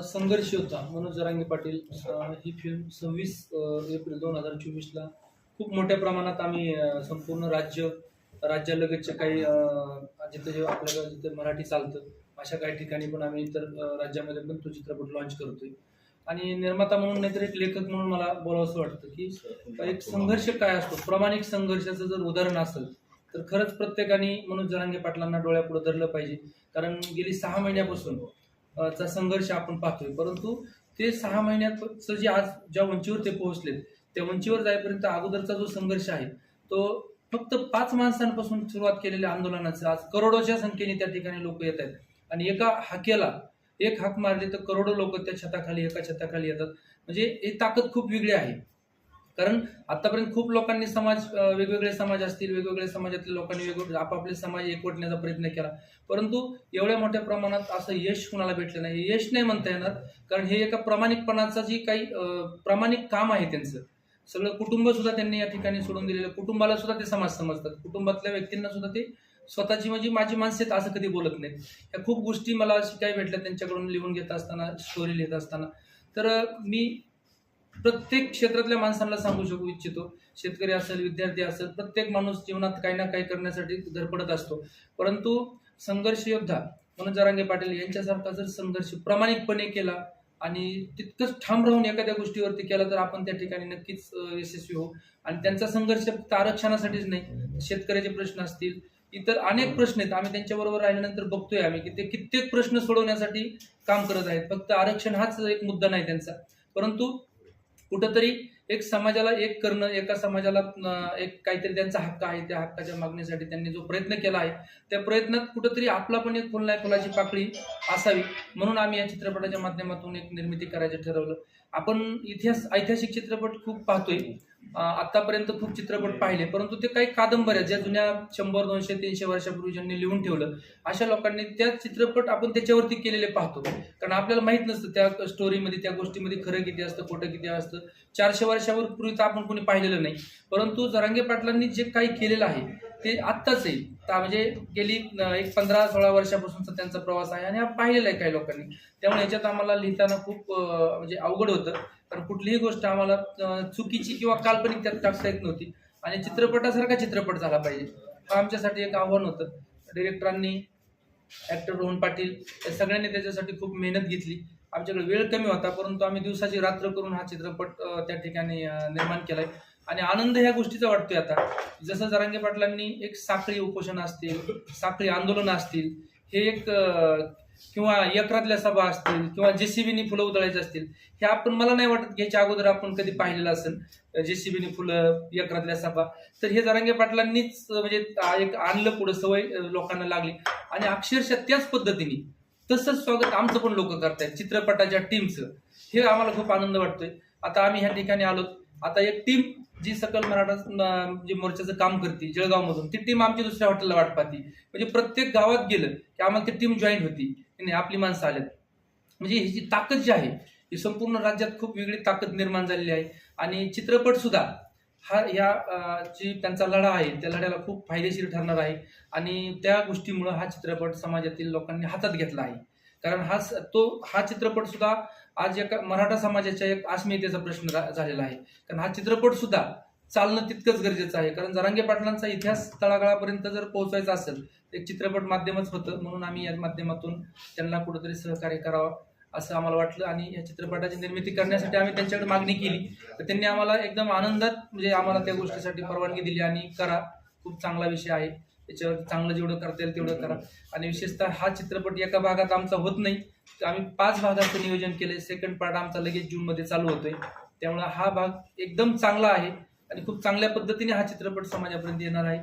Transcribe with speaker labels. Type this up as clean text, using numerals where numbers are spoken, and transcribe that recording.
Speaker 1: संघर्ष होता मनोज जरांगे पाटील ही film 26 April 2024ला खूप मोठ्या प्रमाणात आम्ही संपूर्ण राज्यालगतच्या काही जिथे आपल्याला जिथे मराठी चालतं अशा काही ठिकाणी पण आम्ही इतर राज्यामध्ये पण तो चित्रपट लॉन्च करतोय. आणि निर्माता म्हणून नाहीतर एक लेखक म्हणून मला बोलावंसं वाटतं की एक संघर्ष काय असतो, प्रामाणिक संघर्षाचं जर उदाहरण असेल तर खरंच प्रत्येकाने मनोज जरांगे पाटलांना डोळ्यापुढे धरलं पाहिजे. कारण गेली 6 महिन्यापासून चा संघर्ष आपण पाहतोय, परंतु ते 6 महिन्यात जे आज ज्या उंचीवर ते पोहोचलेत त्या उंचीवर जाईपर्यंत अगोदरचा जो संघर्ष आहे तो फक्त 5 माणसांपासून सुरुवात केलेल्या आंदोलनाचं आज करोडोच्या संख्येने त्या ठिकाणी लोक येत आहेत. आणि एका हाकेला एक हाक मारली तर करोडो लोक त्या छताखाली एका छताखाली येतात. म्हणजे ही ताकद खूप वेगळी आहे. कारण आतापर्यंत खूप लोकांनी वेगवेगळे समाज असतील, वेगवेगळ्या समाजातल्या लोकांनी वेगवेगळे आपापले समाज एकवटण्याचा प्रयत्न केला, परंतु एवढ्या मोठ्या प्रमाणात असं यश कुणाला भेटलं नाही. यश नाही म्हणता येणार, कारण हे एका प्रामाणिकपणाचा जी काही प्रामाणिक काम आहे त्यांचं सगळं कुटुंब सुद्धा त्यांनी या ठिकाणी सोडून दिलेलं. कुटुंबाला सुद्धा ते समाज समजतात, कुटुंबातल्या व्यक्तींना सुद्धा ते स्वतःची म्हणजे माझी माणसं आहेत असं कधी बोलत नाहीत. या खूप गोष्टी मला शिकाय भेटल्या त्यांच्याकडून लिहून घेत असताना, स्टोरी लिहित असताना. तर मी प्रत्येक क्षेत्रातल्या माणसांना सांगू इच्छितो, शेतकरी असेल, विद्यार्थी असेल, प्रत्येक माणूस जीवनात काही ना काही करण्यासाठी धडपडत असतो, परंतु संघर्ष योद्धा मनोज जरांगे पाटील यांच्यासारखा जर संघर्ष प्रामाणिकपणे केला आणि तितकंच ठाम राहून एखाद्या गोष्टीवरती केला तर आपण त्या ठिकाणी नक्कीच यशस्वी होऊ. आणि त्यांचा संघर्ष फक्त आरक्षणासाठीच नाही, शेतकऱ्याचे प्रश्न असतील, इतर अनेक प्रश्न आहेत. आम्ही त्यांच्याबरोबर राहिल्यानंतर बघतोय आम्ही की ते कित्येक प्रश्न सोडवण्यासाठी काम करत आहेत. फक्त आरक्षण हाच एक मुद्दा नाही त्यांचा, परंतु कुठंतरी एक समाजाला एक करणं, एका समाजाला एक काहीतरी त्यांचा हक्क आहे, त्या हक्काच्या मागणीसाठी त्यांनी जो प्रयत्न केला आहे त्या प्रयत्नात कुठंतरी आपला पण एक फुलाची पाकळी असावी म्हणून आम्ही या चित्रपटाच्या माध्यमातून एक निर्मिती करायचं ठरवलं. आपण ऐतिहासिक चित्रपट खूप पाहतोय, आतापर्यंत खूप चित्रपट पाहिले, परंतु ते काही कादंबऱ्या ज्या जुन्या 100, 200, 300 वर्षापूर्वी ज्यांनी लिहून ठेवलं अशा लोकांनी त्या चित्रपट आपण त्याच्यावरती केलेले पाहतो. कारण आपल्याला माहित नसतं त्या स्टोरीमध्ये, त्या गोष्टीमध्ये खरं किती असतं, खोटं किती असतं. 400 वर्षावर पूर्वीचं आपण कोणी पाहिलेलं नाही, परंतु जरांगे पाटलांनी जे काही केलेलं आहे ते आत्ताच आहे. म्हणजे गेली एक 15-16 वर्षापासूनचा त्यांचा प्रवास आहे आणि हा पाहिलेला आहे काही लोकांनी. त्यामुळे याच्यात आम्हाला लिहिताना खूप म्हणजे अवघड होतं, कारण कुठलीही गोष्ट आम्हाला चुकीची किंवा काल्पनिक त्यात टाकता येत नव्हती आणि चित्रपटासारखा चित्रपट झाला पाहिजे, हा आमच्यासाठी एक आव्हान होतं. डिरेक्टरांनी, ऍक्टर रोहन पाटील या सगळ्यांनी त्याच्यासाठी खूप मेहनत घेतली. आमच्याकडे वेळ कमी होता, परंतु आम्ही दिवसाची रात्र करून हा चित्रपट त्या ठिकाणी निर्माण केलाय आणि आनंद ह्या गोष्टीचा वाटतोय. आता जसं जरांगे पाटलांनी एक साखळी उपोषण असतील, साखळी आंदोलन असतील, हे एक किंवा एकरातल्या सभा असतील किंवा जेसीबीनी फुलं उधळायची असतील, हे आपण मला नाही वाटत घ्यायच्या अगोदर आपण कधी पाहिलेलं असेल जेसीबीनी फुलं, एकरातल्या सभा. तर हे जरांगे पाटलांनीच म्हणजे एक आणलं पुढे, सवय लोकांना लागली आणि अक्षरशः त्याच पद्धतीने तसंच स्वागत आमचं पण लोक करतायत चित्रपटाच्या टीमचं. हे आम्हाला खूप आनंद वाटतोय. आता आम्ही ह्या ठिकाणी आलो, आता एक टीम जी सकल मराठा जे मोर्चाचं काम करते जळगाव मधून, ती टीम आमची दुसऱ्या हॉटेलला वाट पाहती. म्हणजे प्रत्येक गावात गेलं की आम्हाला ती टीम जॉईन होती, नाही आपली माणसं आल्यात. म्हणजे ही जी ताकद जी आहे ही संपूर्ण राज्यात खूप वेगळी ताकद निर्माण झालेली आहे. आणि चित्रपट सुद्धा ह्या जी त्यांचा लढा आहे त्या लढ्याला खूप फायदेशीर ठरणार आहे आणि त्या गोष्टीमुळे हा चित्रपट समाजातील लोकांनी हातात घेतला आहे. कारण हा चित्रपट सुद्धा आज एका मराठा समाजाच्या एक अस्मितेचा प्रश्न झालेला आहे. कारण हा चित्रपट सुद्धा चालणं तितकंच गरजेचं आहे, कारण जरांगे पाटलांचा इतिहास तळागाळापर्यंत जर पोहोचवायचा असेल एक चित्रपट माध्यमच होतं. म्हणून आम्ही या माध्यमातून त्यांना कुठेतरी सहकार्य करावं असं आम्हाला वाटलं आणि या चित्रपटाची निर्मिती करण्यासाठी आम्ही त्यांच्याकडे मागणी केली, तर त्यांनी आम्हाला एकदम आनंदात म्हणजे आम्हाला त्या गोष्टीसाठी परवानगी दिली आणि करा, खूप चांगला विषय आहे, त्याच्यावर चांगलं जेवढं करता येईल तेवढं करा. आणि विशेषतः हा चित्रपट एका भागात आमचा होत नाही, तर आम्ही 5 भागाचं नियोजन केलंय. सेकंड पार्ट आमचा लगेच जूनमध्ये चालू होतोय, त्यामुळे हा भाग एकदम चांगला आहे आणि खूप चांगल्या पद्धतीने हा चित्रपट समाजापर्यंत येणार आहे.